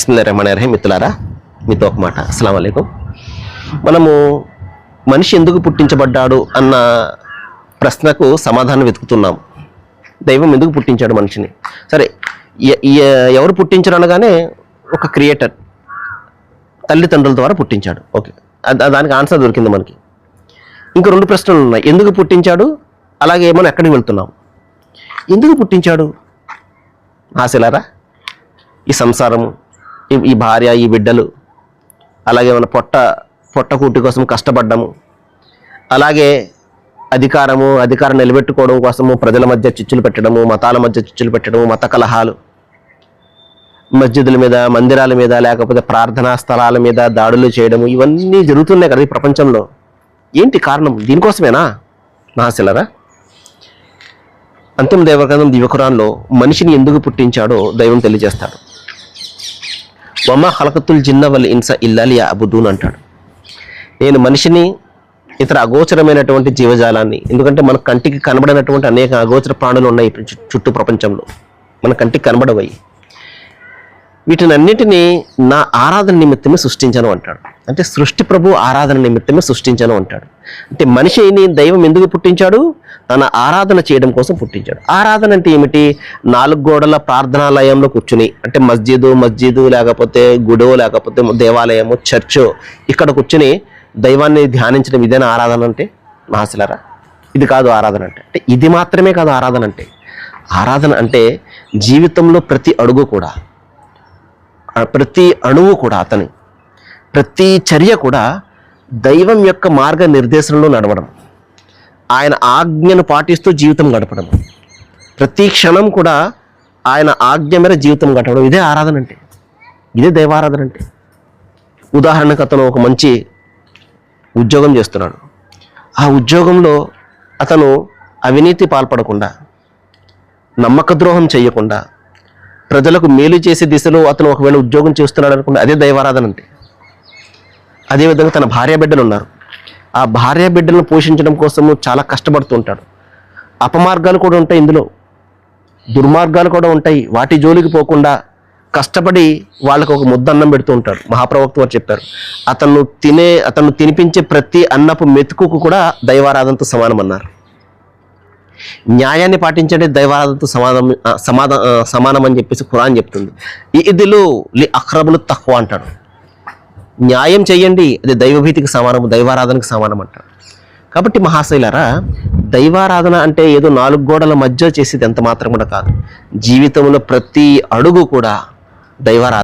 బిస్మిల్లాహిర్రహ్మానిర్రహీం. మిత్రులారా, మీతో ఒక మాట. అస్సలాము అలైకుం. మనము మనిషి ఎందుకు పుట్టించబడ్డాడు అన్న ప్రశ్నకు సమాధానం వెతుకుతున్నాం. దైవం ఎందుకు పుట్టించాడు మనిషిని? సరే, ఎవరు పుట్టించారు అనగానే ఒక క్రియేటర్ తల్లిదండ్రుల ద్వారా పుట్టించాడు. ఓకే, దానికి ఆన్సర్ దొరికింది మనకి. ఇంకో రెండు ప్రశ్నలు ఉన్నాయి. ఎందుకు పుట్టించాడు, అలాగే మనం ఎక్కడికి వెళ్తున్నాం? ఎందుకు పుట్టించాడు? ఆశలారా, ఈ సంసారము, ఈ భార్య, ఈ బిడ్డలు, అలాగే మన పొట్ట కూటి కోసం కష్టపడ్డము, అలాగే అధికారం నిలబెట్టుకోవడం కోసము ప్రజల మధ్య చిచ్చులు పెట్టడము, మతాల మధ్య చిచ్చులు పెట్టడము, మత కలహాలు, మస్జిదుల మీద, మందిరాల మీద, లేకపోతే ప్రార్థనా స్థలాల మీద దాడులు చేయడము, ఇవన్నీ జరుగుతున్నాయి కదా ఈ ప్రపంచంలో. ఏంటి కారణం? దీనికోసమేనా? మహాశిలరా, అంతిమ దైవగ్రంథం దివ్యఖురాన్లో మనిషిని ఎందుకు పుట్టించాడో దైవం తెలియజేస్తాడు. వమా ఖలకతుల్ జిన్న వల్ ఇన్స ఇల్లా లియఅబుదూన్ అంటాడు. నేను మనిషిని, ఇతర అగోచరమైనటువంటి జీవజాలాన్ని, ఎందుకంటే మన కంటికి కనబడినటువంటి అనేక అగోచర ప్రాణులు ఉన్నాయి చుట్టూ ప్రపంచంలో, మన కంటికి కనబడవయి, వీటిని అన్నిటినీ నా ఆరాధన నిమిత్తమే సృష్టించాను అంటాడు. అంటే సృష్టి ప్రభు ఆరాధన నిమిత్తమే సృష్టించాను అంటాడు. అంటే మనిషిని దైవం ఎందుకు పుట్టించాడు? తన ఆరాధన చేయడం కోసం పుట్టించాడు. ఆరాధన అంటే ఏమిటి? 4 గోడల ప్రార్థనాలయంలో కూర్చుని, అంటే మస్జిదు లేకపోతే గుడో, లేకపోతే దేవాలయము, చర్చో, ఇక్కడ కూర్చుని దైవాన్ని ధ్యానించడం, ఇదేనా ఆరాధన అంటే? మహాశిలరా, ఇది కాదు ఆరాధన అంటే. అంటే ఇది మాత్రమే కాదు ఆరాధన అంటే. ఆరాధన అంటే జీవితంలో ప్రతి అడుగు కూడా, ప్రతి అణువు కూడా, అతని ప్రతి చర్య కూడా దైవం యొక్క మార్గ నిర్దేశంలో నడవడం, ఆయన ఆజ్ఞను పాటిస్తూ జీవితం గడపడం, ప్రతి క్షణం కూడా ఆయన ఆజ్ఞ మేర జీవితం గడపడం, ఇదే ఆరాధన అంటే, ఇదే దైవారాధన అంటే. ఉదాహరణకు అతను ఒక మంచి ఉద్యోగం చేస్తున్నాడు. ఆ ఉద్యోగంలో అతను అవినీతి పాల్పడకుండా, నమ్మక ద్రోహం చేయకుండా, ప్రజలకు మేలు చేసే దిశలో అతను ఒకవేళ ఉద్యోగం చేస్తున్నాడు అనుకుంటే అదే దైవారాధన అంటే. అదేవిధంగా తన భార్య బిడ్డలు ఉన్నారు. ఆ భార్య బిడ్డలను పోషించడం కోసము చాలా కష్టపడుతూ ఉంటాడు. అపమార్గాలు కూడా ఉంటాయి, ఇందులో దుర్మార్గాలు కూడా ఉంటాయి. వాటి జోలికి పోకుండా కష్టపడి వాళ్ళకు ఒక ముద్ద అన్నం పెడుతూ ఉంటాడు. మహాప్రవక్త వారు చెప్పారు, అతను తినిపించే ప్రతి అన్నపు మెతుకుకు కూడా దైవారాధనతో సమానం అన్నారు. న్యాయాన్ని పాటించే దైవారాధనతో సమానం అని చెప్పేసి ఖురాన్ చెప్తుంది. ఇదిలు లి అఖ్రబులు తక్కువ అంటాడు. న్యాయం చేయండి, అది దైవభీతికి సమానము, దైవారాధనకు సమానం అంటాడు. కాబట్టి మహాశైలారా, దైవారాధన అంటే ఏదో 4 గోడల మధ్య చేసేది ఎంత మాత్రం కూడా కాదు. జీవితంలో ప్రతి అడుగు కూడా దైవారాధన.